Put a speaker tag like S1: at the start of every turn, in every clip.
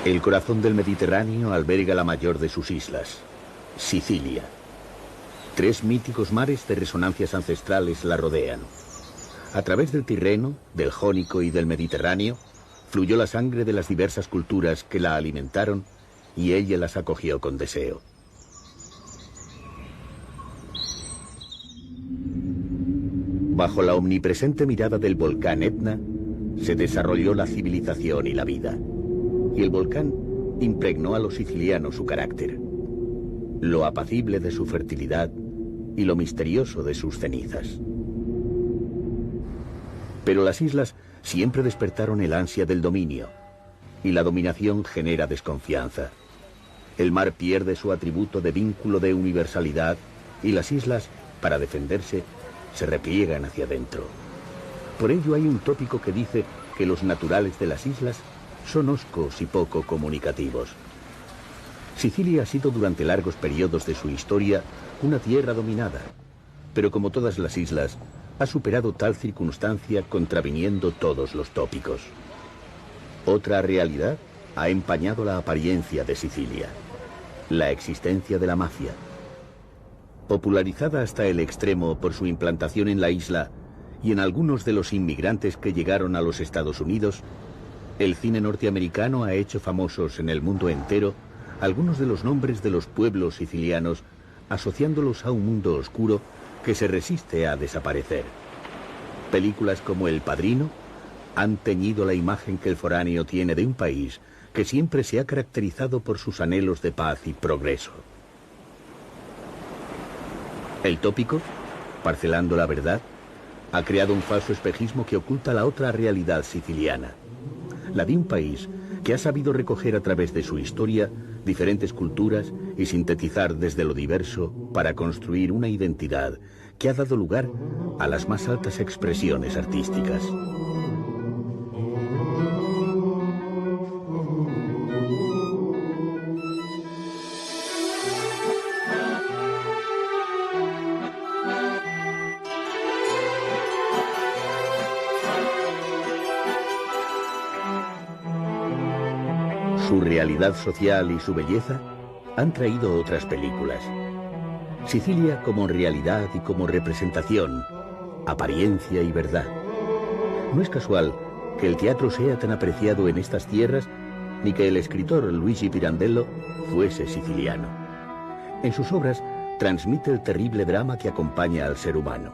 S1: El corazón del Mediterráneo alberga la mayor de sus islas, Sicilia. 3 míticos mares de resonancias ancestrales la rodean. A través del Tirreno, del Jónico y del Mediterráneo, fluyó la sangre de las diversas culturas que la alimentaron y ella las acogió con deseo. Bajo la omnipresente mirada del volcán Etna, se desarrolló la civilización y la vida. Y el volcán impregnó a los sicilianos su carácter, lo apacible de su fertilidad y lo misterioso de sus cenizas. Pero las islas siempre despertaron el ansia del dominio, y la dominación genera desconfianza. El mar pierde su atributo de vínculo de universalidad, y las islas, para defenderse, se repliegan hacia adentro. Por ello hay un tópico que dice que los naturales de las islas son hoscos y poco comunicativos. Sicilia ha sido durante largos periodos de su historia una tierra dominada, pero como todas las islas, ha superado tal circunstancia contraviniendo todos los tópicos. Otra realidad ha empañado la apariencia de Sicilia: la existencia de la mafia. Popularizada hasta el extremo por su implantación en la isla y en algunos de los inmigrantes que llegaron a los Estados Unidos, el cine norteamericano ha hecho famosos en el mundo entero algunos de los nombres de los pueblos sicilianos, asociándolos a un mundo oscuro que se resiste a desaparecer. Películas como El Padrino han teñido la imagen que el foráneo tiene de un país que siempre se ha caracterizado por sus anhelos de paz y progreso. El tópico, parcelando la verdad, ha creado un falso espejismo que oculta la otra realidad siciliana, la de un país que ha sabido recoger a través de su historia diferentes culturas y sintetizar desde lo diverso para construir una identidad que ha dado lugar a las más altas expresiones artísticas. Su realidad social y su belleza han traído otras películas. Sicilia como realidad y como representación, apariencia y verdad. No es casual que el teatro sea tan apreciado en estas tierras, ni que el escritor Luigi Pirandello fuese siciliano. En sus obras transmite el terrible drama que acompaña al ser humano,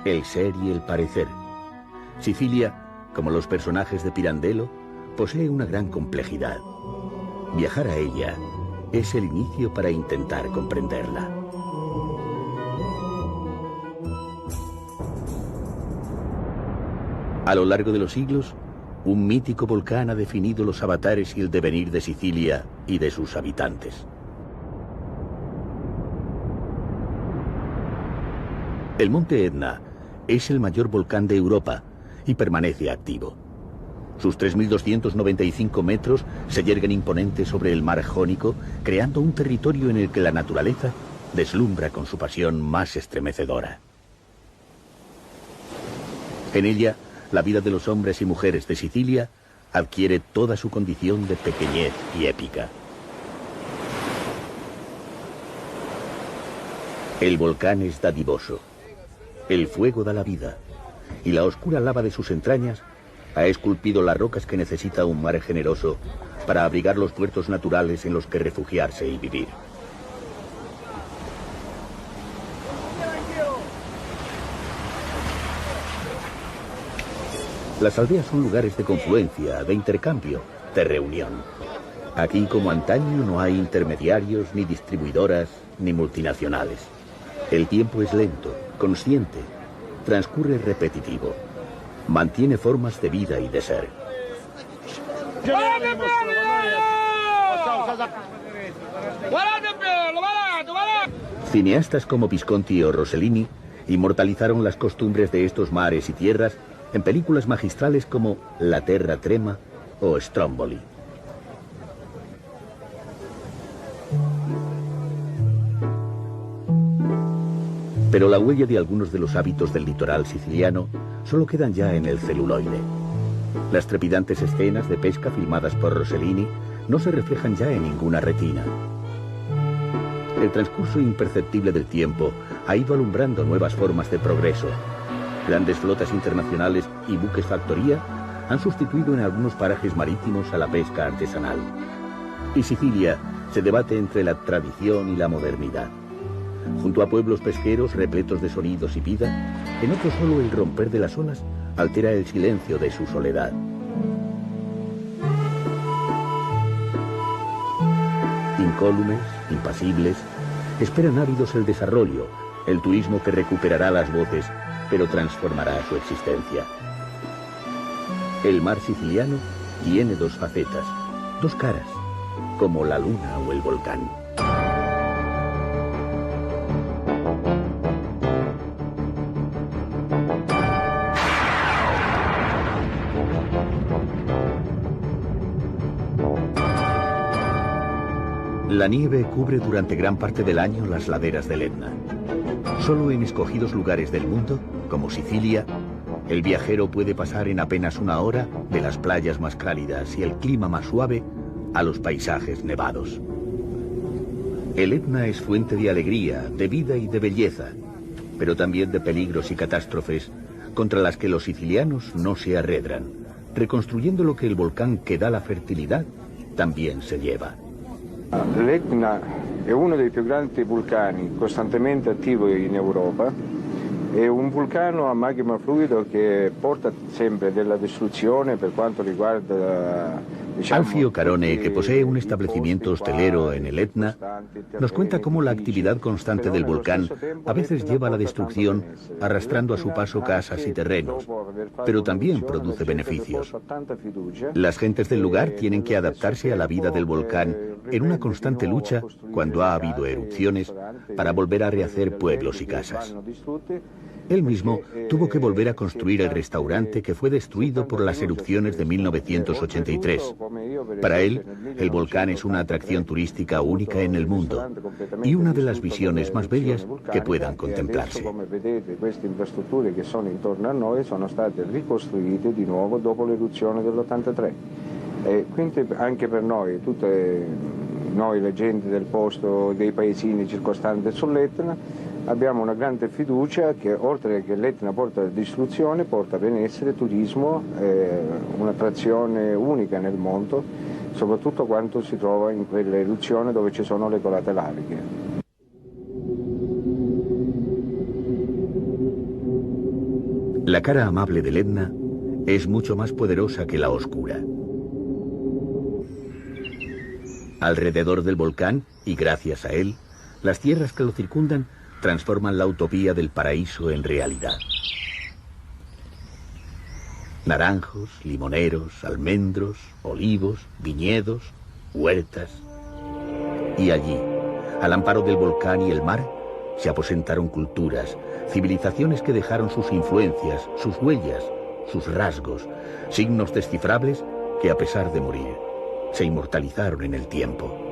S1: el ser y el parecer. Sicilia, como los personajes de Pirandello, posee una gran complejidad. Viajar a ella es el inicio para intentar comprenderla. A lo largo de los siglos, un mítico volcán ha definido los avatares y el devenir de Sicilia y de sus habitantes. El monte Etna es el mayor volcán de Europa y permanece activo. Sus 3.295 metros se yerguen imponentes sobre el mar Jónico, creando un territorio en el que la naturaleza deslumbra con su pasión más estremecedora. En ella, la vida de los hombres y mujeres de Sicilia adquiere toda su condición de pequeñez y épica. El volcán es dadivoso. El fuego da la vida, y la oscura lava de sus entrañas ha esculpido las rocas que necesita un mar generoso para abrigar los puertos naturales en los que refugiarse y vivir. Las aldeas son lugares de confluencia, de intercambio, de reunión. Aquí, como antaño, no hay intermediarios, ni distribuidoras, ni multinacionales. El tiempo es lento, consciente, transcurre repetitivo. Mantiene formas de vida y de ser. Cineastas como Visconti o Rossellini inmortalizaron las costumbres de estos mares y tierras en películas magistrales como La Terra Trema o Stromboli. Pero la huella de algunos de los hábitos del litoral siciliano solo quedan ya en el celuloide. Las trepidantes escenas de pesca filmadas por Rossellini no se reflejan ya en ninguna retina. El transcurso imperceptible del tiempo ha ido alumbrando nuevas formas de progreso. Grandes flotas internacionales y buques factoría han sustituido en algunos parajes marítimos a la pesca artesanal. Y Sicilia se debate entre la tradición y la modernidad. Junto a pueblos pesqueros repletos de sonidos y vida, en otros solo el romper de las olas altera el silencio de su soledad. Incólumes, impasibles, esperan ávidos el desarrollo, el turismo que recuperará las voces, pero transformará su existencia. El mar siciliano tiene dos facetas, dos caras, como la luna o el volcán. La nieve cubre durante gran parte del año las laderas del Etna. Solo en escogidos lugares del mundo, como Sicilia, el viajero puede pasar en apenas una hora de las playas más cálidas y el clima más suave a los paisajes nevados. El Etna es fuente de alegría, de vida y de belleza, pero también de peligros y catástrofes contra las que los sicilianos no se arredran, reconstruyendo lo que el volcán que da la fertilidad también se lleva.
S2: L'Etna è uno dei più grandi vulcani costantemente attivo in Europa. È un vulcano a magma fluido che porta sempre della distruzione per quanto riguarda...
S1: Alfio Carone, que posee un establecimiento hostelero en el Etna, nos cuenta cómo la actividad constante del volcán a veces lleva a la destrucción, arrastrando a su paso casas y terrenos, pero también produce beneficios. Las gentes del lugar tienen que adaptarse a la vida del volcán en una constante lucha cuando ha habido erupciones para volver a rehacer pueblos y casas. Él mismo tuvo que volver a construir el restaurante que fue destruido por las erupciones de 1983. Para él, el volcán es una atracción turística única en el mundo y una de las visiones más bellas que puedan contemplarse.
S2: Come vedete, queste infrastrutture che sono intorno a noi sono state ricostruite di nuovo dopo l'eruzione dell'83. E quindi anche per noi, tutte noi le gente del posto, dei paesini circostanti sull'Etna, abbiamo una grande fiducia che oltre che l'Etna porta distruzione, porta benessere, turismo, un'attrazione unica nel mondo, soprattutto quando si trova in quelle eruzioni dove ci sono le colate laviche.
S1: La cara amable del Etna es mucho más poderosa que la oscura. Alrededor del volcán, y gracias a él, las tierras que lo circundan transforman la utopía del paraíso en realidad. Naranjos, limoneros, almendros, olivos, viñedos, huertas. Y allí, al amparo del volcán y el mar, se aposentaron culturas, civilizaciones que dejaron sus influencias, sus huellas, sus rasgos, signos descifrables que a pesar de morir, se inmortalizaron en el tiempo.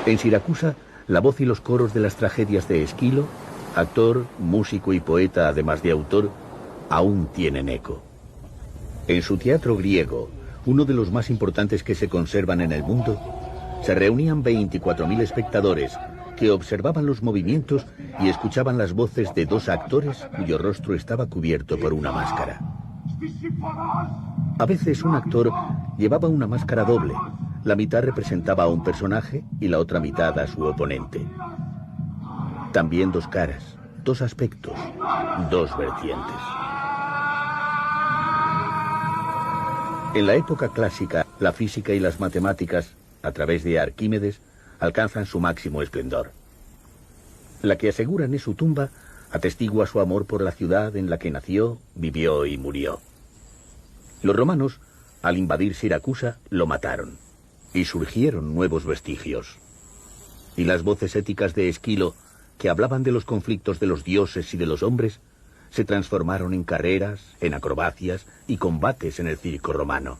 S1: En Siracusa, la voz y los coros de las tragedias de Esquilo, actor, músico y poeta además de autor, aún tienen eco. En su teatro griego, uno de los más importantes que se conservan en el mundo, se reunían 24.000 espectadores que observaban los movimientos y escuchaban las voces de dos actores cuyo rostro estaba cubierto por una máscara. A veces un actor llevaba una máscara doble. La mitad representaba a un personaje y la otra mitad a su oponente. También dos caras, dos aspectos, dos vertientes. En la época clásica, la física y las matemáticas, a través de Arquímedes, alcanzan su máximo esplendor. La que aseguran es su tumba, atestigua su amor por la ciudad en la que nació, vivió y murió. Los romanos, al invadir Siracusa, lo mataron. Y surgieron nuevos vestigios. Y las voces éticas de Esquilo, que hablaban de los conflictos de los dioses y de los hombres, se transformaron en carreras, en acrobacias y combates en el circo romano.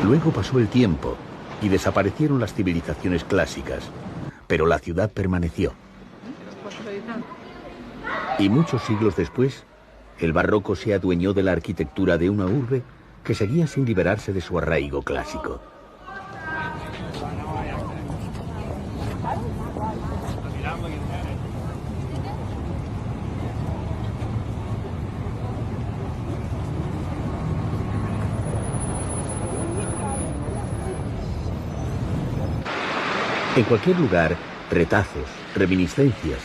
S1: Luego pasó el tiempo y desaparecieron las civilizaciones clásicas, pero la ciudad permaneció. Y muchos siglos después, el barroco se adueñó de la arquitectura de una urbe que seguía sin liberarse de su arraigo clásico. En cualquier lugar, retazos, reminiscencias,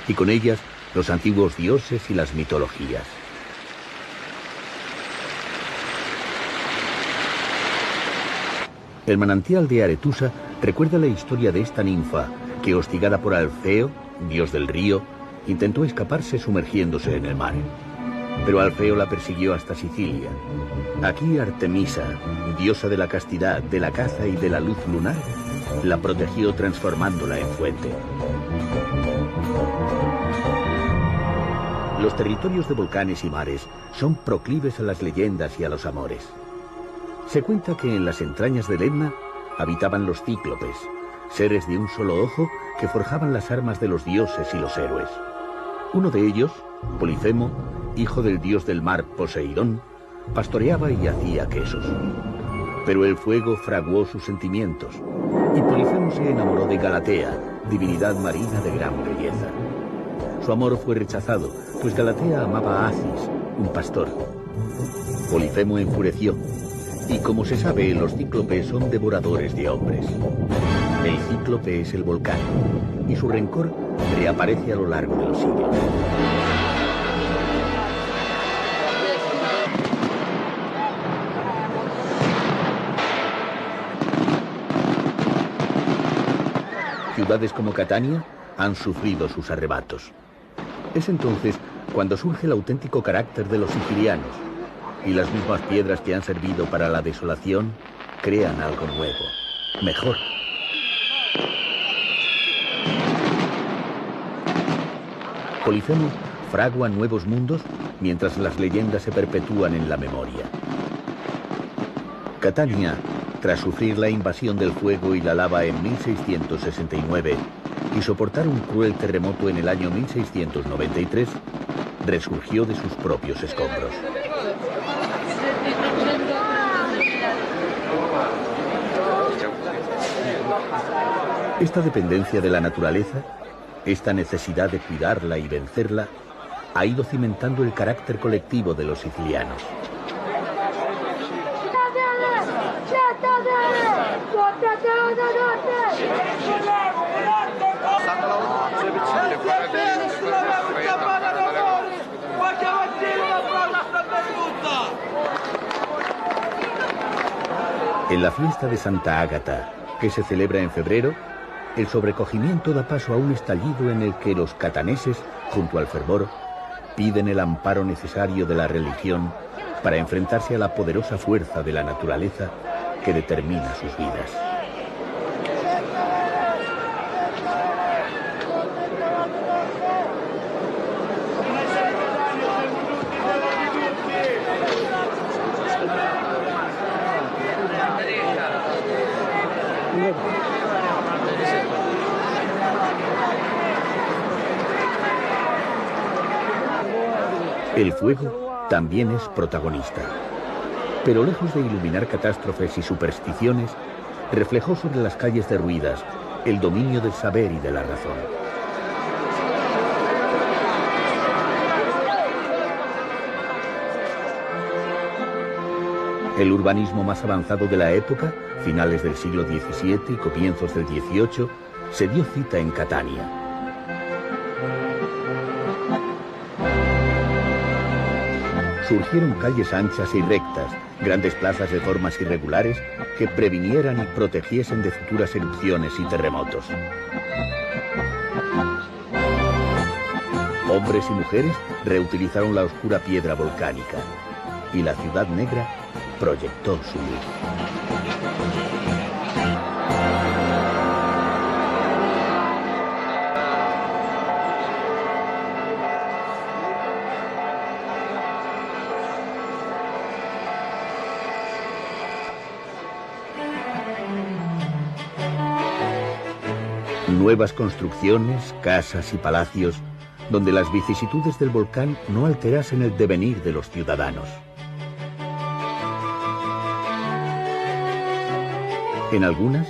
S1: y con ellas los antiguos dioses y las mitologías. El manantial de Aretusa recuerda la historia de esta ninfa que, hostigada por Alfeo, dios del río, intentó escaparse sumergiéndose en el mar. Pero Alfeo la persiguió hasta Sicilia. Aquí Artemisa, diosa de la castidad, de la caza y de la luz lunar, la protegió transformándola en fuente. Los territorios de volcanes y mares son proclives a las leyendas y a los amores. Se cuenta que en las entrañas del Etna habitaban los cíclopes, seres de un solo ojo que forjaban las armas de los dioses y los héroes. Uno de ellos, Polifemo, hijo del dios del mar Poseidón, pastoreaba y hacía quesos. Pero el fuego fraguó sus sentimientos, y Polifemo se enamoró de Galatea, divinidad marina de gran belleza. Su amor fue rechazado, pues Galatea amaba a Acis, un pastor. Polifemo enfureció, y como se sabe, los cíclopes son devoradores de hombres. El cíclope es el volcán, y su rencor reaparece a lo largo de los siglos. ciudades como Catania han sufrido sus arrebatos. Es entonces cuando surge el auténtico carácter de los sicilianos, y las mismas piedras que han servido para la desolación crean algo nuevo, mejor. Polifemo fragua nuevos mundos mientras las leyendas se perpetúan en la memoria. Catania, tras sufrir la invasión del fuego y la lava en 1669 y soportar un cruel terremoto en el año 1693, resurgió de sus propios escombros. Esta dependencia de la naturaleza, esta necesidad de cuidarla y vencerla, ha ido cimentando el carácter colectivo de los sicilianos. En la fiesta de Santa Ágata, que se celebra en febrero, el sobrecogimiento da paso a un estallido en el que los cataneses, junto al fervor, piden el amparo necesario de la religión para enfrentarse a la poderosa fuerza de la naturaleza que determina sus vidas. El fuego también es protagonista, pero lejos de iluminar catástrofes y supersticiones, reflejó sobre las calles derruidas el dominio del saber y de la razón. El urbanismo más avanzado de la época, finales del siglo XVII y comienzos del XVIII, se dio cita en Catania. Surgieron calles anchas y rectas, grandes plazas de formas irregulares que previnieran y protegiesen de futuras erupciones y terremotos. Hombres y mujeres reutilizaron la oscura piedra volcánica y la ciudad negra proyectó su luz. Nuevas construcciones, casas y palacios, donde las vicisitudes del volcán no alterasen el devenir de los ciudadanos. En algunas,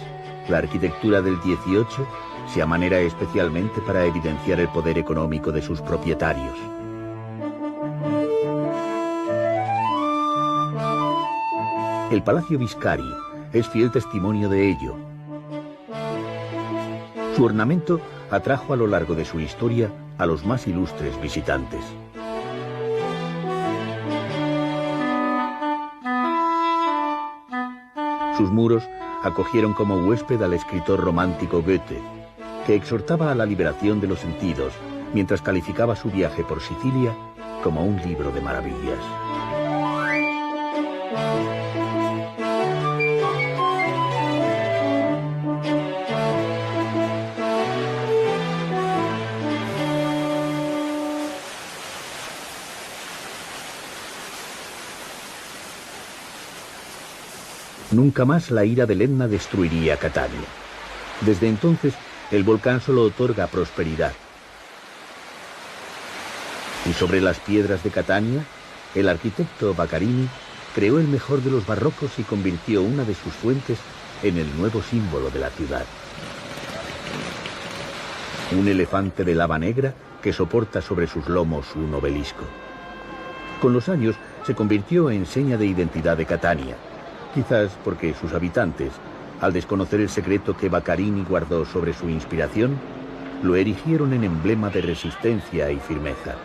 S1: la arquitectura del XVIII se amanera especialmente para evidenciar el poder económico de sus propietarios. El Palacio Biscari es fiel testimonio de ello. Su ornamento atrajo a lo largo de su historia a los más ilustres visitantes. Sus muros acogieron como huésped al escritor romántico Goethe, que exhortaba a la liberación de los sentidos, mientras calificaba su viaje por Sicilia como un libro de maravillas. Nunca más la ira del Etna destruiría Catania. Desde entonces, el volcán solo otorga prosperidad. Y sobre las piedras de Catania, el arquitecto Baccarini creó el mejor de los barrocos y convirtió una de sus fuentes en el nuevo símbolo de la ciudad. Un elefante de lava negra que soporta sobre sus lomos un obelisco. Con los años se convirtió en seña de identidad de Catania. Quizás porque sus habitantes, al desconocer el secreto que Baccarini guardó sobre su inspiración, lo erigieron en emblema de resistencia y firmeza.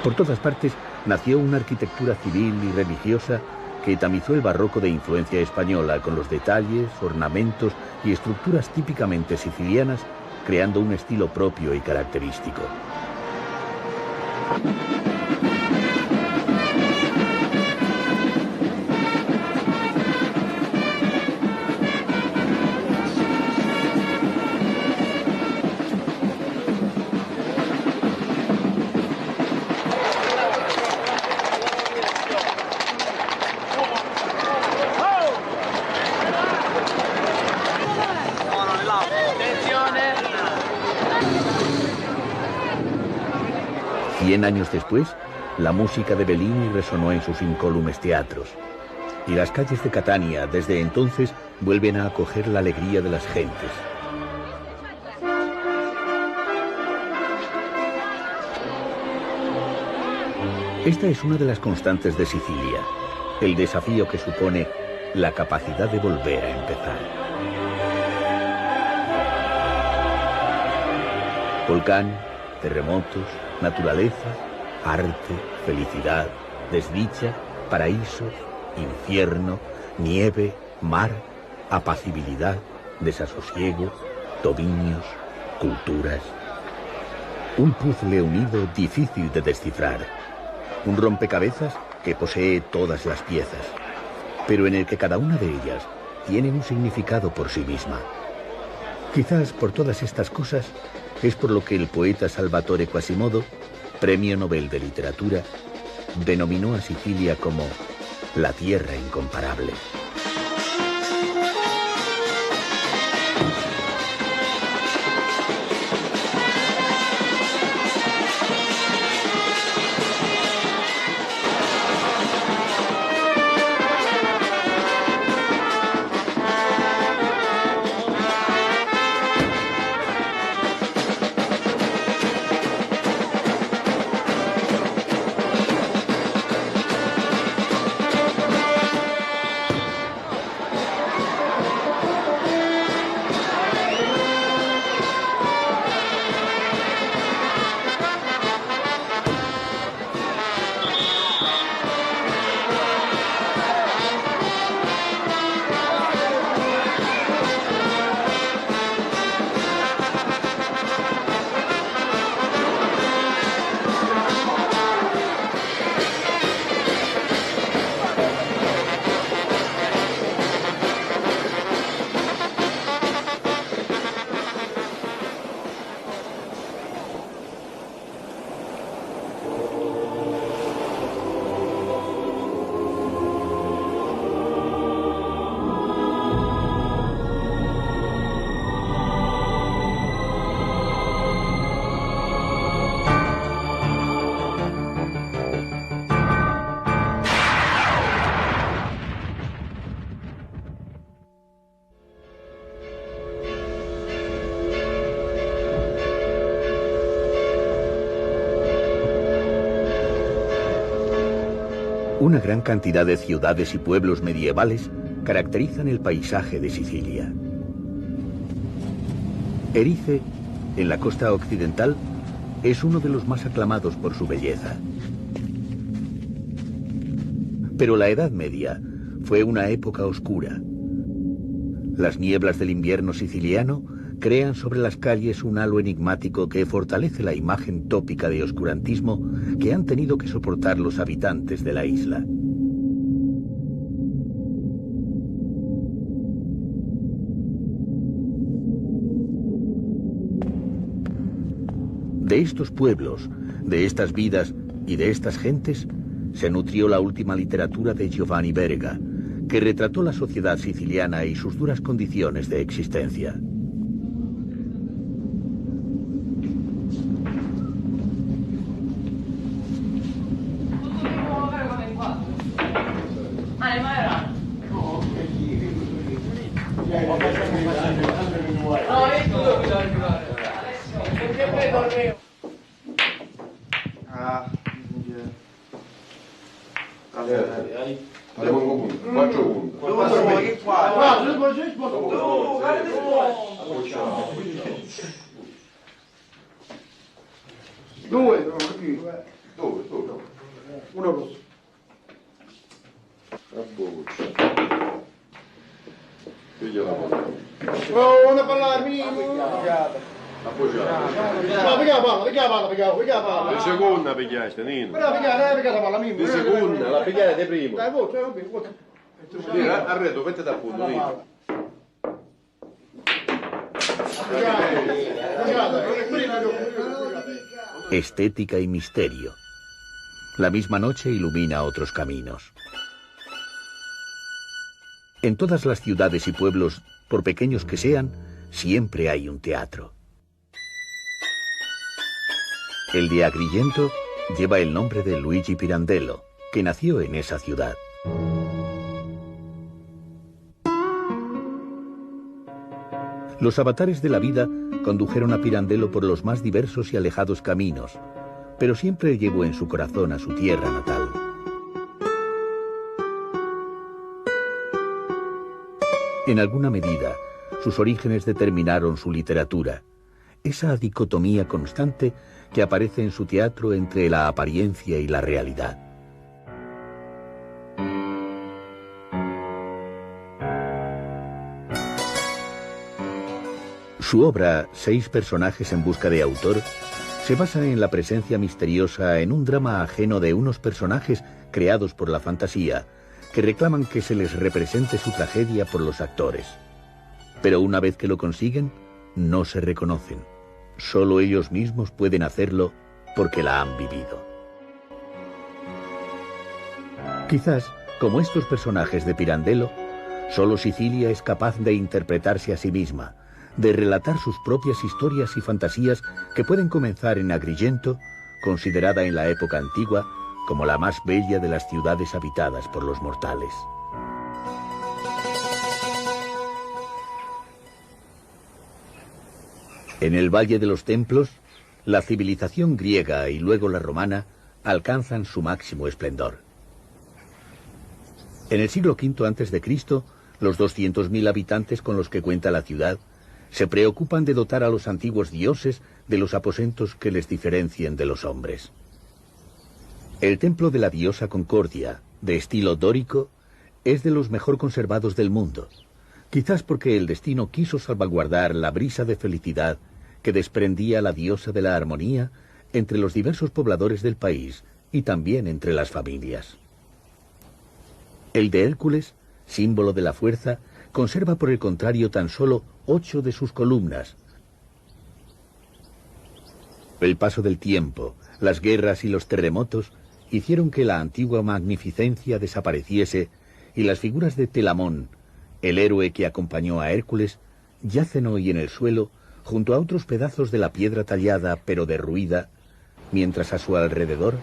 S1: Por todas partes nació una arquitectura civil y religiosa que tamizó el barroco de influencia española con los detalles, ornamentos y estructuras típicamente sicilianas, creando un estilo propio y característico. Cien años después, la música de Bellini resonó en sus incólumes teatros. Y las calles de Catania, desde entonces, vuelven a acoger la alegría de las gentes. Esta es una de las constantes de Sicilia, el desafío que supone la capacidad de volver a empezar. Volcán, terremotos, naturaleza, arte, felicidad, desdicha, paraíso, infierno, nieve, mar, apacibilidad, desasosiego, dominios, culturas. Un puzzle unido difícil de descifrar. Un rompecabezas que posee todas las piezas, pero en el que cada una de ellas tiene un significado por sí misma. Quizás por todas estas cosas es por lo que el poeta Salvatore Quasimodo, Premio Nobel de Literatura, denominó a Sicilia como la tierra incomparable. Una gran cantidad de ciudades y pueblos medievales caracterizan el paisaje de Sicilia. Erice, en la costa occidental, es uno de los más aclamados por su belleza. Pero la Edad Media fue una época oscura. Las nieblas del invierno siciliano crean sobre las calles un halo enigmático que fortalece la imagen tópica de oscurantismo que han tenido que soportar los habitantes de la isla. De estos pueblos, de estas vidas y de estas gentes, se nutrió la última literatura de Giovanni Verga, que retrató la sociedad siciliana y sus duras condiciones de existencia.
S3: A buccia. Figlia la mano.
S4: Oh, non parlare, minimo.
S3: Appoggiata.
S4: No, perché la palla?
S3: Di seconda pigliaste, Nino.
S4: Però perché la palla, minimo.
S3: Di seconda, la pigliate di primo.
S4: Dai, voce.
S3: Arredo, mettete a punto, Nino.
S1: Estética y misterio. La misma noche ilumina otros caminos. En todas las ciudades y pueblos, por pequeños que sean, siempre hay un teatro. El de Agrigento lleva el nombre de Luigi Pirandello, que nació en esa ciudad. Los avatares de la vida condujeron a Pirandello por los más diversos y alejados caminos, pero siempre llevó en su corazón a su tierra natal. En alguna medida, sus orígenes determinaron su literatura, esa dicotomía constante que aparece en su teatro entre la apariencia y la realidad. Su obra, 6 personajes en busca de autor, se basa en la presencia misteriosa en un drama ajeno de unos personajes creados por la fantasía, que reclaman que se les represente su tragedia por los actores. Pero una vez que lo consiguen, no se reconocen. Solo ellos mismos pueden hacerlo porque la han vivido. Quizás, como estos personajes de Pirandello, solo Sicilia es capaz de interpretarse a sí misma, de relatar sus propias historias y fantasías que pueden comenzar en Agrigento, considerada en la época antigua como la más bella de las ciudades habitadas por los mortales. En el Valle de los Templos, la civilización griega y luego la romana alcanzan su máximo esplendor. En el siglo V a.C., los 200.000 habitantes con los que cuenta la ciudad se preocupan de dotar a los antiguos dioses de los aposentos que les diferencien de los hombres. El templo de la diosa Concordia, de estilo dórico, es de los mejor conservados del mundo, quizás porque el destino quiso salvaguardar la brisa de felicidad que desprendía la diosa de la armonía entre los diversos pobladores del país y también entre las familias. El de Hércules, símbolo de la fuerza, conserva por el contrario tan solo 8 de sus columnas. El paso del tiempo, las guerras y los terremotos hicieron que la antigua magnificencia desapareciese y las figuras de Telamón, el héroe que acompañó a Hércules, yacen hoy en el suelo junto a otros pedazos de la piedra tallada pero derruida, mientras a su alrededor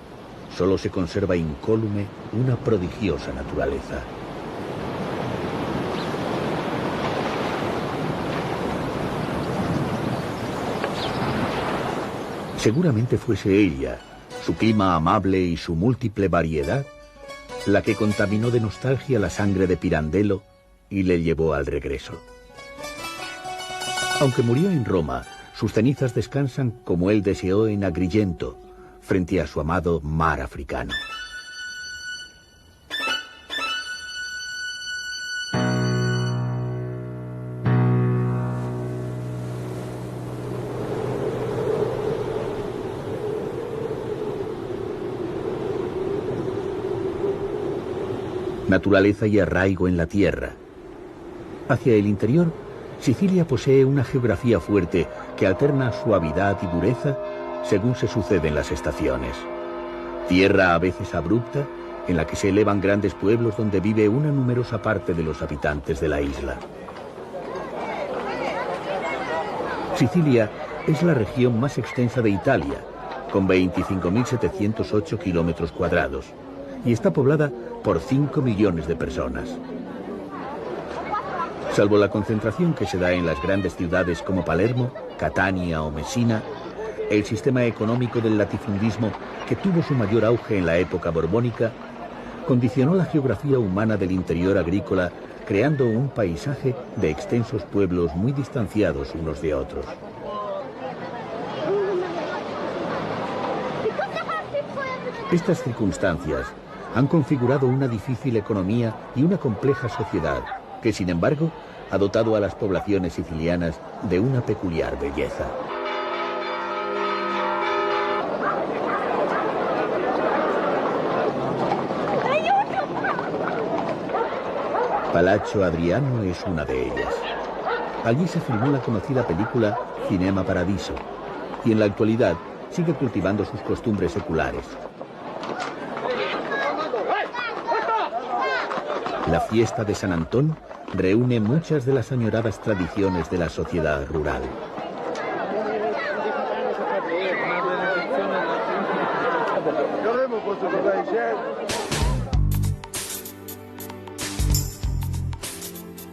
S1: solo se conserva incólume una prodigiosa naturaleza. Seguramente fuese ella, su clima amable y su múltiple variedad, la que contaminó de nostalgia la sangre de Pirandello y le llevó al regreso. Aunque murió en Roma, sus cenizas descansan como él deseó en Agrigento, frente a su amado mar africano. Naturaleza y arraigo en la tierra. Hacia el interior, Sicilia posee una geografía fuerte que alterna suavidad y dureza según se suceden las estaciones. Tierra a veces abrupta, en la que se elevan grandes pueblos donde vive una numerosa parte de los habitantes de la isla. Sicilia es la región más extensa de Italia, con 25.708 kilómetros cuadrados, y está poblada por 5 millones de personas. Salvo la concentración que se da en las grandes ciudades como Palermo, Catania o Messina, el sistema económico del latifundismo, que tuvo su mayor auge en la época borbónica, condicionó la geografía humana del interior agrícola, creando un paisaje de extensos pueblos muy distanciados unos de otros. Estas circunstancias han configurado una difícil economía y una compleja sociedad que, sin embargo, ha dotado a las poblaciones sicilianas de una peculiar belleza. Palazzo Adriano es una de ellas. Allí se filmó la conocida película Cinema Paradiso, y en la actualidad sigue cultivando sus costumbres seculares. La fiesta de San Antón reúne muchas de las añoradas tradiciones de la sociedad rural.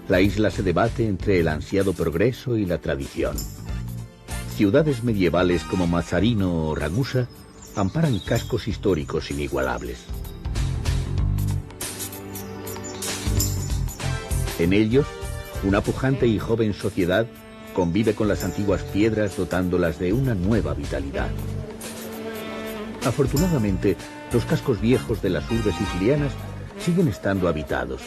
S1: La isla se debate entre el ansiado progreso y la tradición. Ciudades medievales como Mazzarino o Ragusa amparan cascos históricos inigualables. En ellos, una pujante y joven sociedad convive con las antiguas piedras dotándolas de una nueva vitalidad. Afortunadamente, los cascos viejos de las urbes sicilianas siguen estando habitados.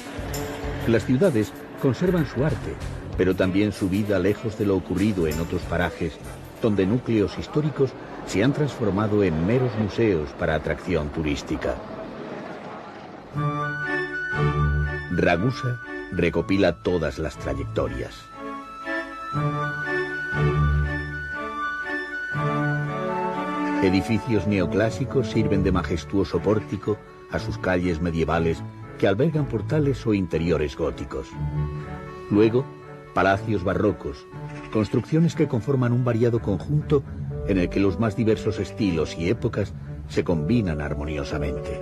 S1: Las ciudades conservan su arte, pero también su vida lejos de lo ocurrido en otros parajes, donde núcleos históricos se han transformado en meros museos para atracción turística. Ragusa recopila todas las trayectorias. Edificios neoclásicos sirven de majestuoso pórtico a sus calles medievales que albergan portales o interiores góticos. Luego, palacios barrocos, construcciones que conforman un variado conjunto en el que los más diversos estilos y épocas se combinan armoniosamente.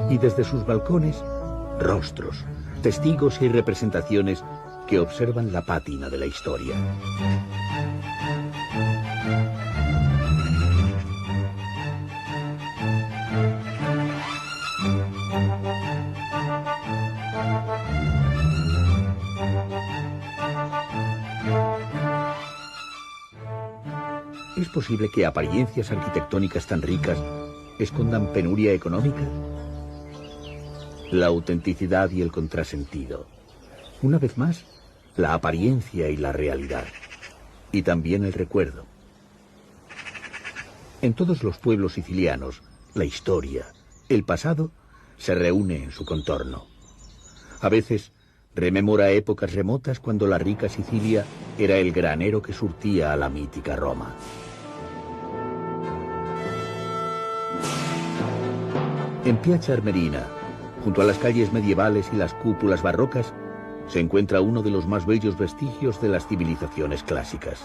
S1: Y desde sus balcones, rostros, testigos y representaciones que observan la pátina de la historia. ¿Es posible que apariencias arquitectónicas tan ricas escondan penuria económica? La autenticidad y el contrasentido. Una vez más, la apariencia y la realidad. Y también el recuerdo. En todos los pueblos sicilianos, la historia, el pasado, se reúne en su contorno. A veces, rememora épocas remotas cuando la rica Sicilia era el granero que surtía a la mítica Roma. En Piazza Armerina, junto a las calles medievales y las cúpulas barrocas, se encuentra uno de los más bellos vestigios de las civilizaciones clásicas.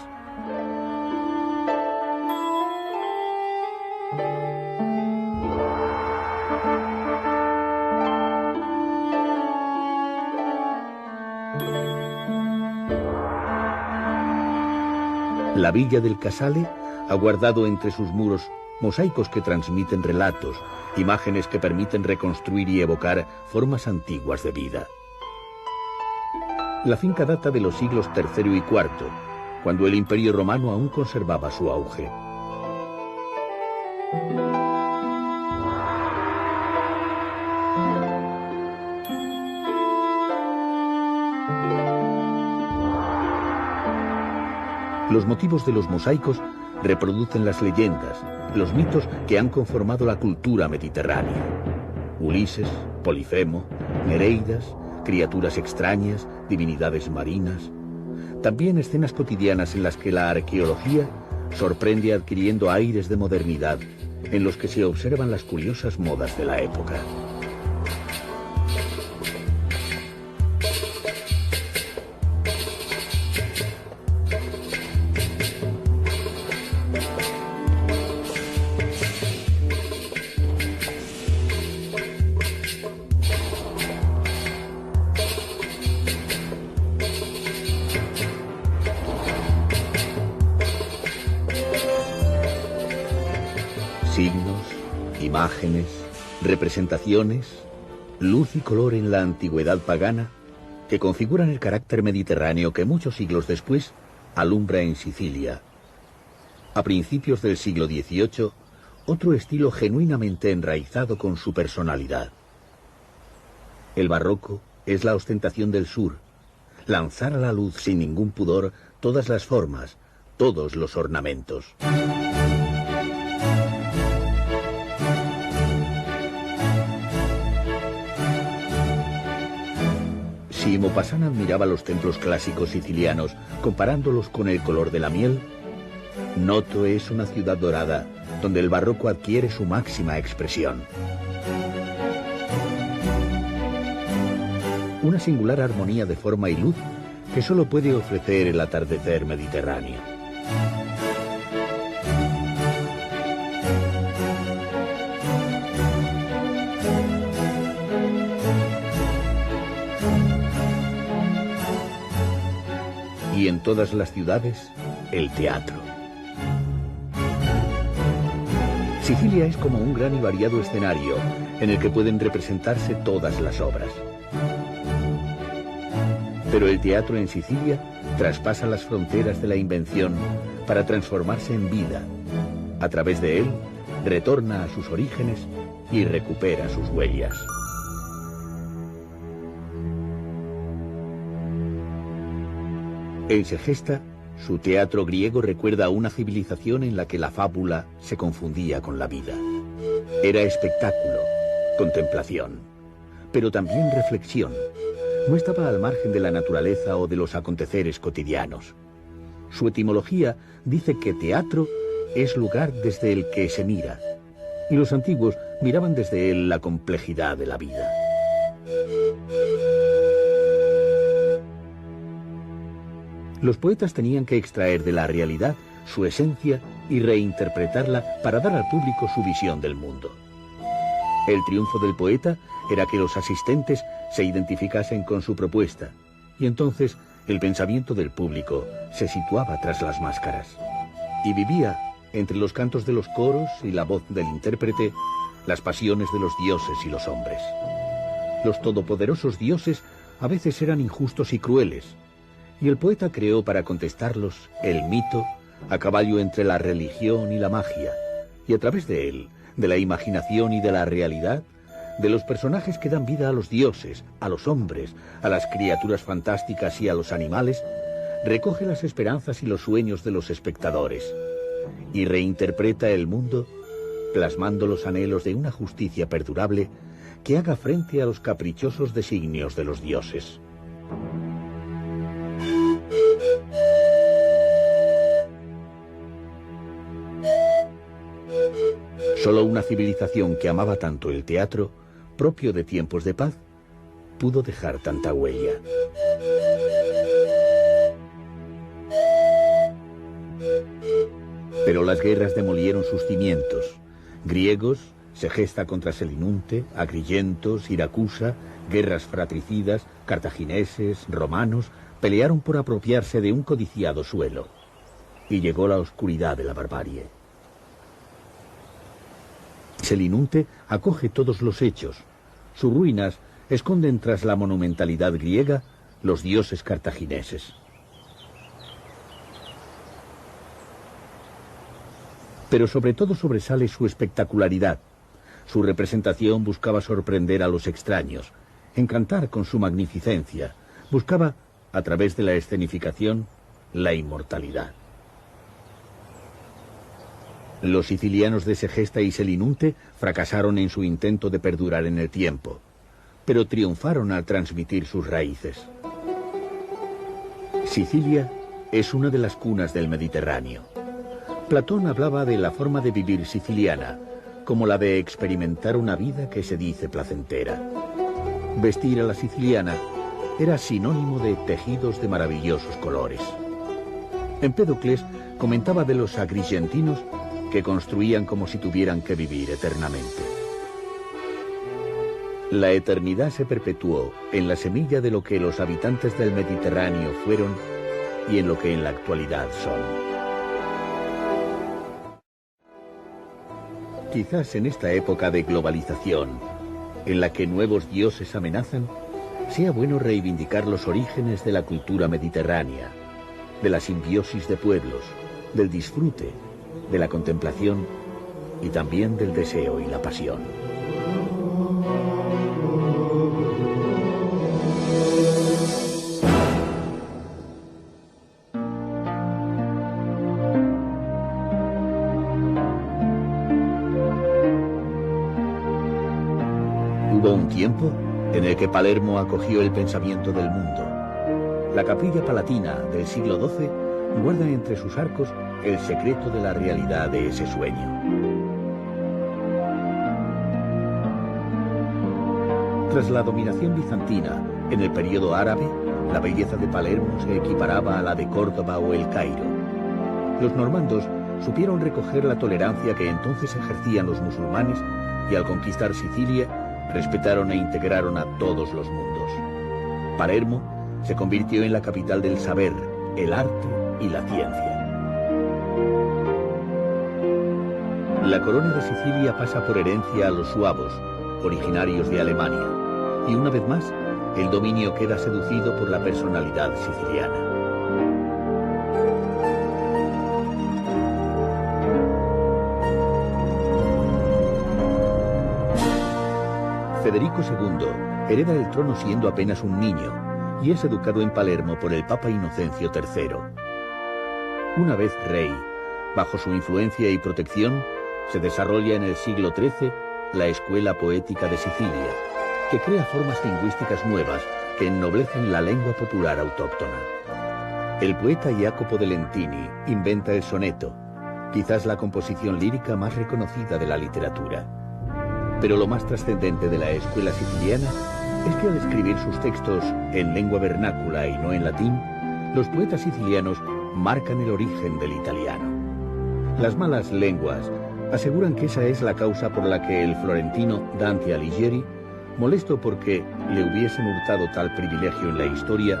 S1: La villa del Casale ha guardado entre sus muros mosaicos que transmiten relatos, imágenes que permiten reconstruir y evocar formas antiguas de vida. La finca data de los siglos III y IV, cuando el Imperio Romano aún conservaba su auge. Los motivos de los mosaicos reproducen las leyendas, los mitos que han conformado la cultura mediterránea. Ulises, Polifemo, Nereidas, criaturas extrañas, divinidades marinas. También escenas cotidianas en las que la arqueología sorprende adquiriendo aires de modernidad, en los que se observan las curiosas modas de la época. Signos, imágenes, representaciones, Luz y color en la antigüedad pagana que configuran el carácter mediterráneo que muchos siglos después alumbra en Sicilia. A principios del siglo XVIII, otro estilo genuinamente enraizado con su personalidad. El barroco es la ostentación del sur, lanzar a la luz sin ningún pudor todas las formas, todos los ornamentos. Si Maupassant admiraba los templos clásicos sicilianos comparándolos con el color de la miel, Noto es una ciudad dorada donde el barroco adquiere su máxima expresión. Una singular armonía de forma y luz que solo puede ofrecer el atardecer mediterráneo. Y en todas las ciudades, el teatro. Sicilia es como un gran y variado escenario en el que pueden representarse todas las obras. Pero el teatro en Sicilia traspasa las fronteras de la invención para transformarse en vida. A través de él, retorna a sus orígenes y recupera sus huellas. En Segesta, su teatro griego recuerda a una civilización en la que la fábula se confundía con la vida. Era espectáculo, contemplación, pero también reflexión. No estaba al margen de la naturaleza o de los aconteceres cotidianos. Su etimología dice que teatro es lugar desde el que se mira, y los antiguos miraban desde él la complejidad de la vida. Los poetas tenían que extraer de la realidad su esencia y reinterpretarla para dar al público su visión del mundo. El triunfo del poeta era que los asistentes se identificasen con su propuesta, y entonces el pensamiento del público se situaba tras las máscaras, y vivía, entre los cantos de los coros y la voz del intérprete, las pasiones de los dioses y los hombres. Los todopoderosos dioses a veces eran injustos y crueles, y el poeta creó para contestarlos el mito a caballo entre la religión y la magia, y a través de él, de la imaginación y de la realidad, de los personajes que dan vida a los dioses, a los hombres, a las criaturas fantásticas y a los animales, recoge las esperanzas y los sueños de los espectadores, y reinterpreta el mundo, plasmando los anhelos de una justicia perdurable que haga frente a los caprichosos designios de los dioses. Solo una civilización que amaba tanto el teatro, propio de tiempos de paz, pudo dejar tanta huella. Pero las guerras demolieron sus cimientos. Griegos, Segesta contra Selinunte, Agrigento, Siracusa, guerras fratricidas, cartagineses, romanos, pelearon por apropiarse de un codiciado suelo. Y llegó la oscuridad de la barbarie. Selinunte acoge todos los hechos. Sus ruinas esconden tras la monumentalidad griega los dioses cartagineses. Pero sobre todo sobresale su espectacularidad. Su representación buscaba sorprender a los extraños, encantar con su magnificencia. Buscaba, a través de la escenificación, la inmortalidad. Los sicilianos de Segesta y Selinunte fracasaron en su intento de perdurar en el tiempo, pero triunfaron al transmitir sus raíces. Sicilia es una de las cunas del Mediterráneo. Platón hablaba de la forma de vivir siciliana, como la de experimentar una vida que se dice placentera. Vestir a la siciliana era sinónimo de tejidos de maravillosos colores. Empédocles comentaba de los agrigentinos que construían como si tuvieran que vivir eternamente. La eternidad se perpetuó en la semilla de lo que los habitantes del Mediterráneo fueron y en lo que en la actualidad son. Quizás en esta época de globalización, en la que nuevos dioses amenazan, sea bueno reivindicar los orígenes de la cultura mediterránea, de la simbiosis de pueblos, del disfrute, de la contemplación y también del deseo y la pasión. Hubo un tiempo en el que Palermo acogió el pensamiento del mundo. La capilla palatina del siglo XII guarda entre sus arcos el secreto de la realidad de ese sueño. Tras la dominación bizantina, en el período árabe, la belleza de Palermo se equiparaba a la de Córdoba o el Cairo. Los normandos supieron recoger la tolerancia que entonces ejercían los musulmanes y al conquistar Sicilia, respetaron e integraron a todos los mundos. Palermo se convirtió en la capital del saber, el arte y la ciencia. La corona de Sicilia pasa por herencia a los suabos, originarios de Alemania, y una vez más, el dominio queda seducido por la personalidad siciliana. Federico II hereda el trono siendo apenas un niño y es educado en Palermo por el Papa Inocencio III. Una vez rey, bajo su influencia y protección, se desarrolla en el siglo XIII la Escuela Poética de Sicilia, que crea formas lingüísticas nuevas que ennoblecen la lengua popular autóctona. El poeta Jacopo de Lentini inventa el soneto, quizás la composición lírica más reconocida de la literatura. Pero lo más trascendente de la escuela siciliana es que al escribir sus textos en lengua vernácula y no en latín, los poetas sicilianos marcan el origen del italiano. Las malas lenguas aseguran que esa es la causa por la que el florentino Dante Alighieri, molesto porque le hubiesen hurtado tal privilegio en la historia,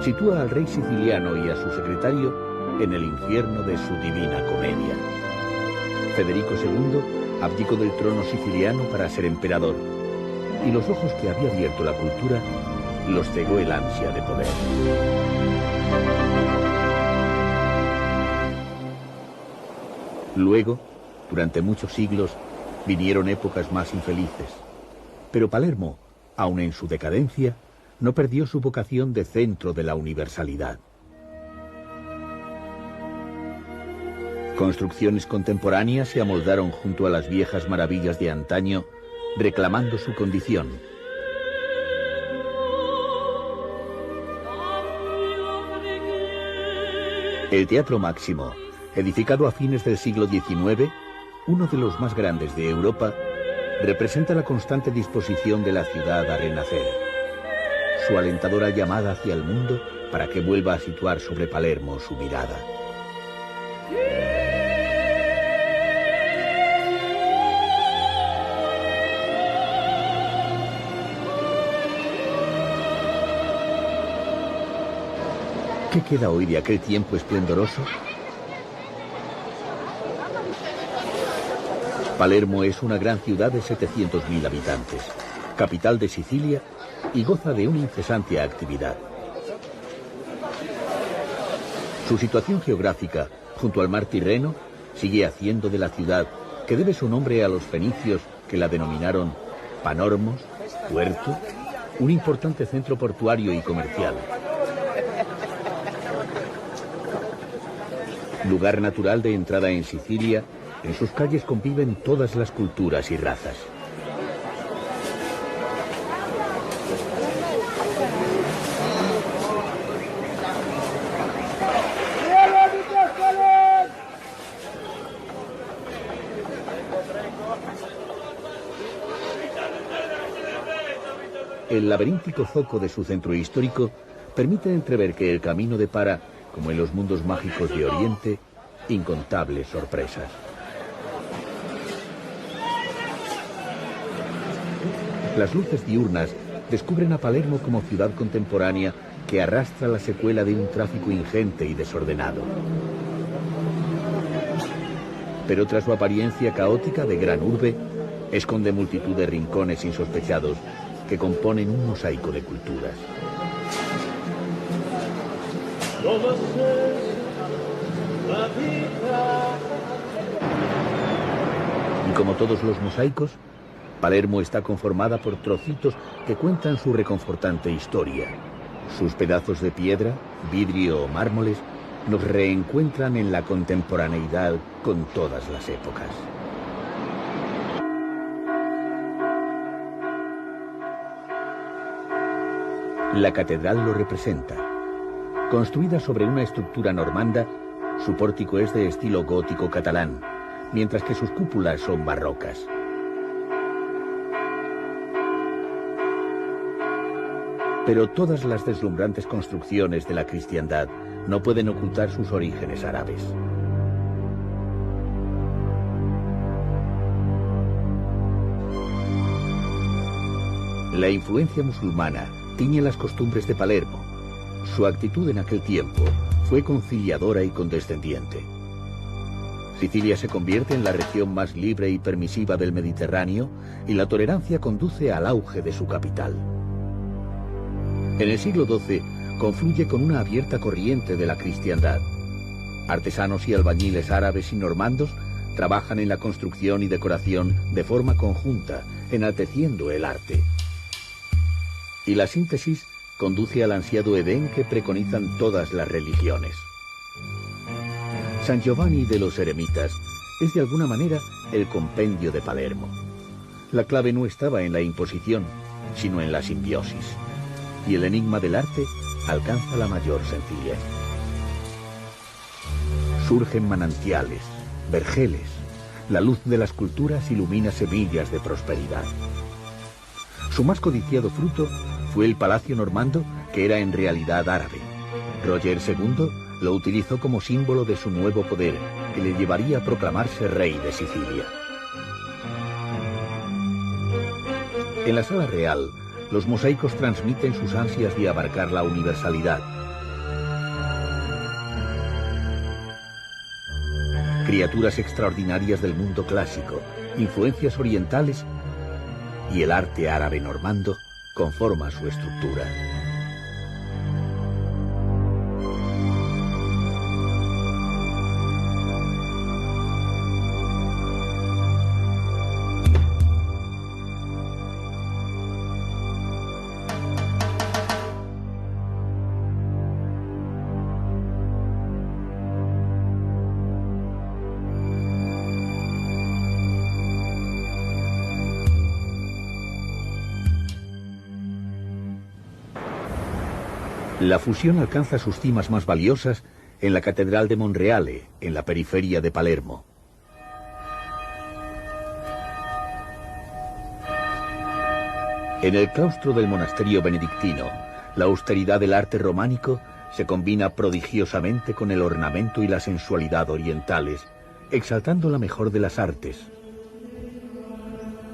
S1: sitúa al rey siciliano y a su secretario en el infierno de su Divina Comedia. Federico II abdicó del trono siciliano para ser emperador, y los ojos que había abierto la cultura los cegó el ansia de poder. Luego, durante muchos siglos, vinieron épocas más infelices, pero Palermo, aun en su decadencia, no perdió su vocación de centro de la universalidad. Construcciones contemporáneas se amoldaron junto a las viejas maravillas de antaño, reclamando su condición. El Teatro Máximo, edificado a fines del siglo XIX, uno de los más grandes de Europa, representa la constante disposición de la ciudad a renacer, su alentadora llamada hacia el mundo para que vuelva a situar sobre Palermo su mirada. ¿Qué queda hoy de aquel tiempo esplendoroso? Palermo es una gran ciudad de 700.000 habitantes, capital de Sicilia y goza de una incesante actividad. Su situación geográfica, junto al mar Tirreno, sigue haciendo de la ciudad, que debe su nombre a los fenicios que la denominaron Panormos, puerto, un importante centro portuario y comercial. Lugar natural de entrada en Sicilia, en sus calles conviven todas las culturas y razas. El laberíntico zoco de su centro histórico permite entrever que el camino depara, como en los mundos mágicos de Oriente, incontables sorpresas. Las luces diurnas descubren a Palermo como ciudad contemporánea que arrastra la secuela de un tráfico ingente y desordenado. Pero tras su apariencia caótica de gran urbe, esconde multitud de rincones insospechados que componen un mosaico de culturas. Y como todos los mosaicos, Palermo está conformada por trocitos que cuentan su reconfortante historia. Sus pedazos de piedra, vidrio o mármoles nos reencuentran en la contemporaneidad con todas las épocas. La catedral lo representa. Construida sobre una estructura normanda, su pórtico es de estilo gótico catalán, mientras que sus cúpulas son barrocas. Pero todas las deslumbrantes construcciones de la cristiandad no pueden ocultar sus orígenes árabes. La influencia musulmana tiñe las costumbres de Palermo. Su actitud en aquel tiempo fue conciliadora y condescendiente. Sicilia se convierte en la región más libre y permisiva del Mediterráneo y la tolerancia conduce al auge de su capital. En el siglo XII confluye con una abierta corriente de la cristiandad. Artesanos y albañiles árabes y normandos trabajan en la construcción y decoración de forma conjunta, enalteciendo el arte. Y la síntesis conduce al ansiado Edén que preconizan todas las religiones. San Giovanni de los Eremitas es de alguna manera el compendio de Palermo. La clave no estaba en la imposición, sino en la simbiosis. Y el enigma del arte alcanza la mayor sencillez. Surgen manantiales, vergeles. La luz de las culturas ilumina semillas de prosperidad. Su más codiciado fruto fue el palacio normando, que era en realidad árabe. Roger II lo utilizó como símbolo de su nuevo poder, que le llevaría a proclamarse rey de Sicilia. En la sala real, los mosaicos transmiten sus ansias de abarcar la universalidad. Criaturas extraordinarias del mundo clásico, influencias orientales y el arte árabe normando conforma su estructura. La fusión alcanza sus cimas más valiosas en la Catedral de Monreale, en la periferia de Palermo. En el claustro del monasterio benedictino, la austeridad del arte románico se combina prodigiosamente con el ornamento y la sensualidad orientales, exaltando la mejor de las artes.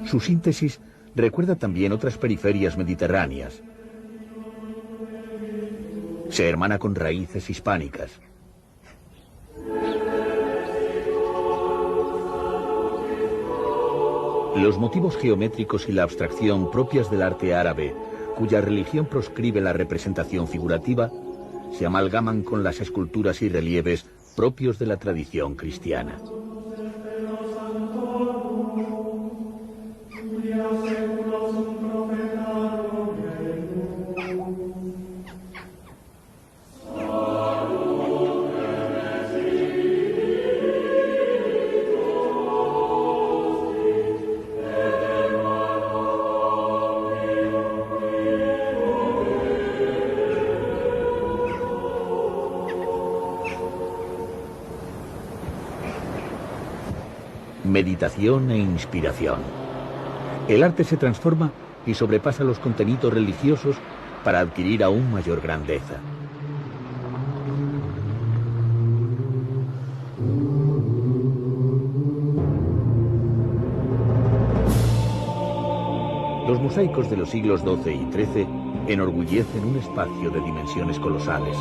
S1: Su síntesis recuerda también otras periferias mediterráneas. Se hermana con raíces hispánicas. Los motivos geométricos y la abstracción propias del arte árabe, cuya religión proscribe la representación figurativa, se amalgaman con las esculturas y relieves propios de la tradición cristiana. Meditación e inspiración. El arte se transforma y sobrepasa los contenidos religiosos para adquirir aún mayor grandeza. Los mosaicos de los siglos XII y XIII enorgullecen un espacio de dimensiones colosales.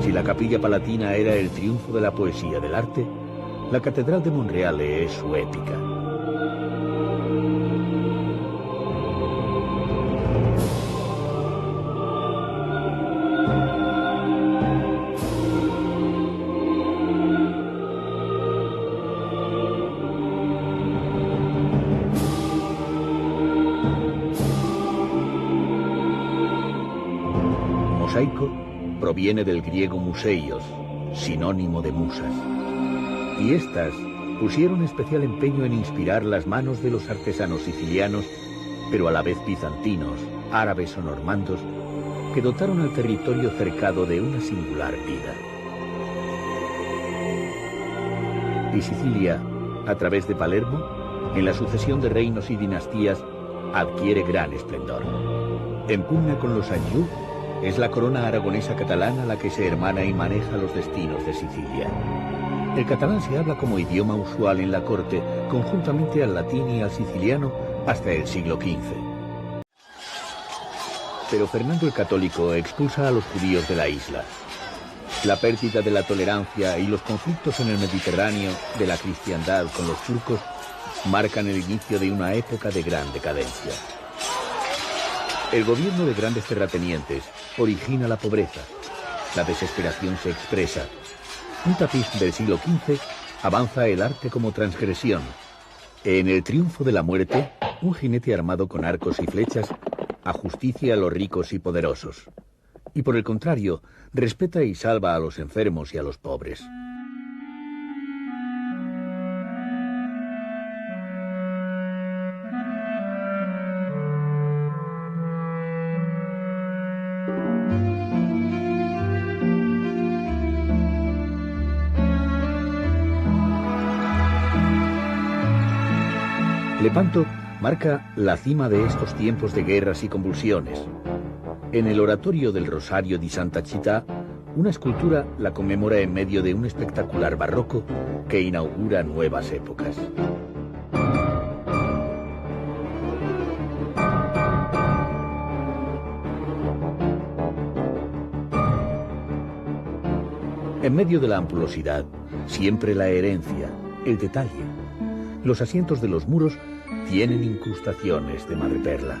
S1: Si la Capilla Palatina era el triunfo de la poesía del arte, la Catedral de Monreale es su épica. mosaico proviene del griego museios, sinónimo de musas. Y estas pusieron especial empeño en inspirar las manos de los artesanos sicilianos, pero a la vez bizantinos, árabes o normandos, que dotaron al territorio cercado de una singular vida. Y Sicilia, a través de Palermo, en la sucesión de reinos y dinastías, adquiere gran esplendor. En pugna con los Anjou, es la corona aragonesa catalana la que se hermana y maneja los destinos de Sicilia. El catalán se habla como idioma usual en la corte, conjuntamente al latín y al siciliano, hasta el siglo XV. Pero Fernando el Católico expulsa a los judíos de la isla. La pérdida de la tolerancia y los conflictos en el Mediterráneo de la cristiandad con los turcos marcan el inicio de una época de gran decadencia. El gobierno de grandes terratenientes origina la pobreza. La desesperación se expresa. Un tapiz del siglo XV avanza el arte como transgresión. En el triunfo de la muerte, un jinete armado con arcos y flechas ajusticia a los ricos y poderosos. Y por el contrario, respeta y salva a los enfermos y a los pobres. Lepanto marca la cima de estos tiempos de guerras y convulsiones. En el oratorio del Rosario di Santa Città, una escultura la conmemora en medio de un espectacular barroco que inaugura nuevas épocas. En medio de la ampulosidad, siempre la herencia, el detalle. Los asientos de los muros tienen incrustaciones de madreperla.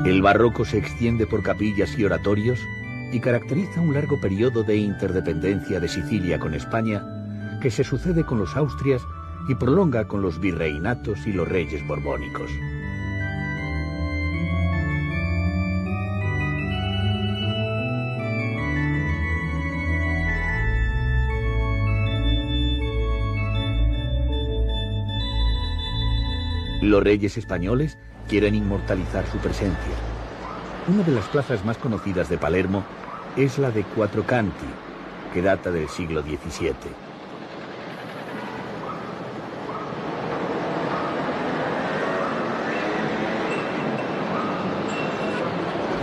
S1: El barroco se extiende por capillas y oratorios y caracteriza un largo periodo de interdependencia de Sicilia con España, que se sucede con los Austrias y prolonga con los virreinatos y los reyes borbónicos. Los reyes españoles quieren inmortalizar su presencia. Una de las plazas más conocidas de Palermo es la de Quattro Canti, que data del siglo XVII.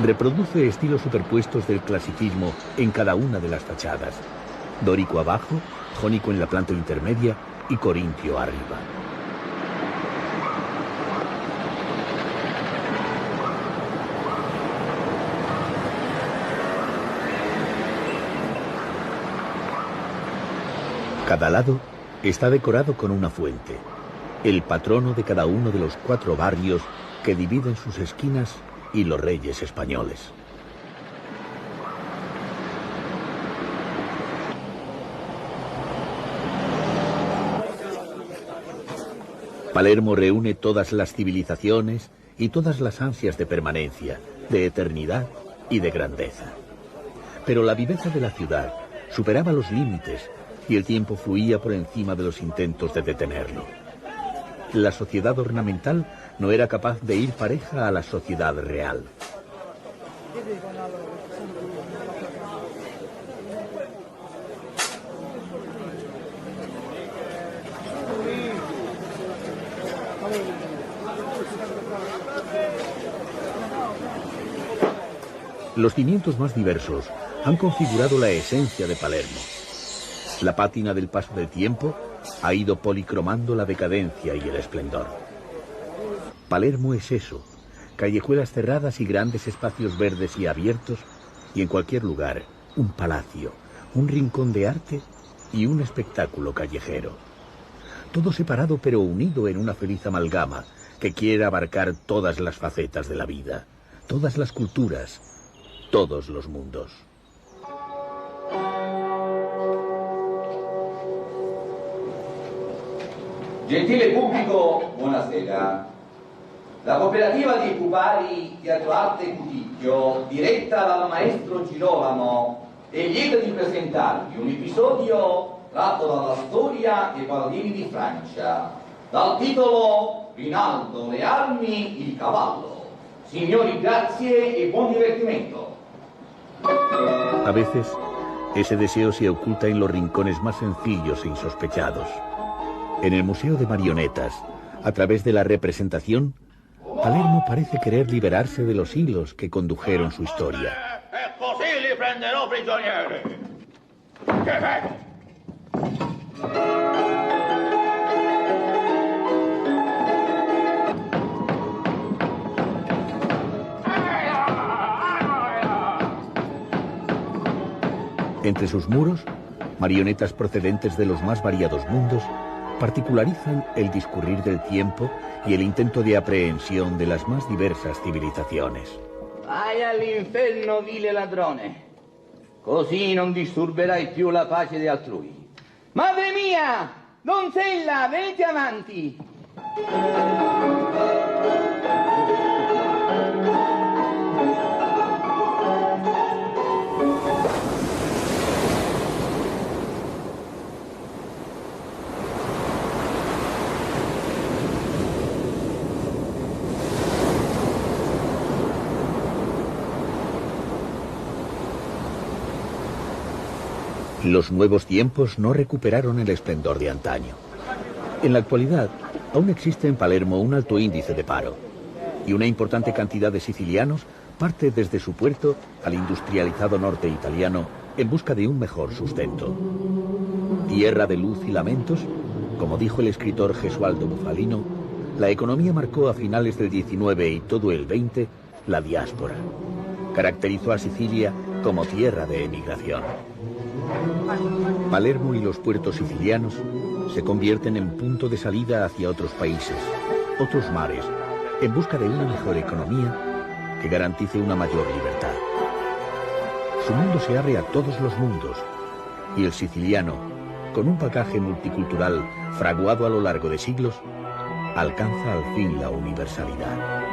S1: Reproduce estilos superpuestos del clasicismo en cada una de las fachadas. Dórico abajo, jónico en la planta intermedia y corintio arriba. Cada lado está decorado con una fuente, el patrono de cada uno de los 4 barrios que dividen sus esquinas y los reyes españoles. Palermo reúne todas las civilizaciones y todas las ansias de permanencia, de eternidad y de grandeza. Pero la viveza de la ciudad superaba los límites y el tiempo fluía por encima de los intentos de detenerlo. La sociedad ornamental no era capaz de ir pareja a la sociedad real. Los cimientos más diversos han configurado la esencia de Palermo. La pátina del paso del tiempo ha ido policromando la decadencia y el esplendor. Palermo es eso, callejuelas cerradas y grandes espacios verdes y abiertos, y en cualquier lugar, un palacio, un rincón de arte y un espectáculo callejero. Todo separado pero unido en una feliz amalgama, que quiere abarcar todas las facetas de la vida, todas las culturas, todos los mundos.
S5: Gentile pubblico, buonasera. La cooperativa dei pupari Teatro Arte Cuticchio, diretta dal maestro Girolamo, è lieta di presentarvi un episodio tratto dalla storia dei paladini di Francia, dal titolo Rinaldo, le armi, il cavallo. Signori, grazie e buon divertimento.
S1: A veces, ese deseo se oculta en los rincones más sencillos e insospechados. En el Museo de Marionetas, a través de la representación, Palermo parece querer liberarse de los hilos que condujeron su historia.
S6: E così li prenderò prigionieri. Che vedo?
S1: Entre sus muros, marionetas procedentes de los más variados mundos particularizan el discurrir del tiempo y el intento de aprehensión de las más diversas civilizaciones.
S5: Vai all'inferno, vile ladrone. Così non disturberai più la pace di altrui. Madre mia! Donzella, venite avanti!
S1: Los nuevos tiempos no recuperaron el esplendor de antaño. En la actualidad, aún existe en Palermo un alto índice de paro, y una importante cantidad de sicilianos parte desde su puerto al industrializado norte italiano en busca de un mejor sustento. Tierra de luz y lamentos, como dijo el escritor Gesualdo Bufalino, la economía marcó a finales del XIX y todo el XX la diáspora. Caracterizó a Sicilia como tierra de emigración. Palermo y los puertos sicilianos se convierten en punto de salida hacia otros países, otros mares, en busca de una mejor economía que garantice una mayor libertad. Su mundo se abre a todos los mundos, y el siciliano, con un bagaje multicultural fraguado a lo largo de siglos, alcanza al fin la universalidad.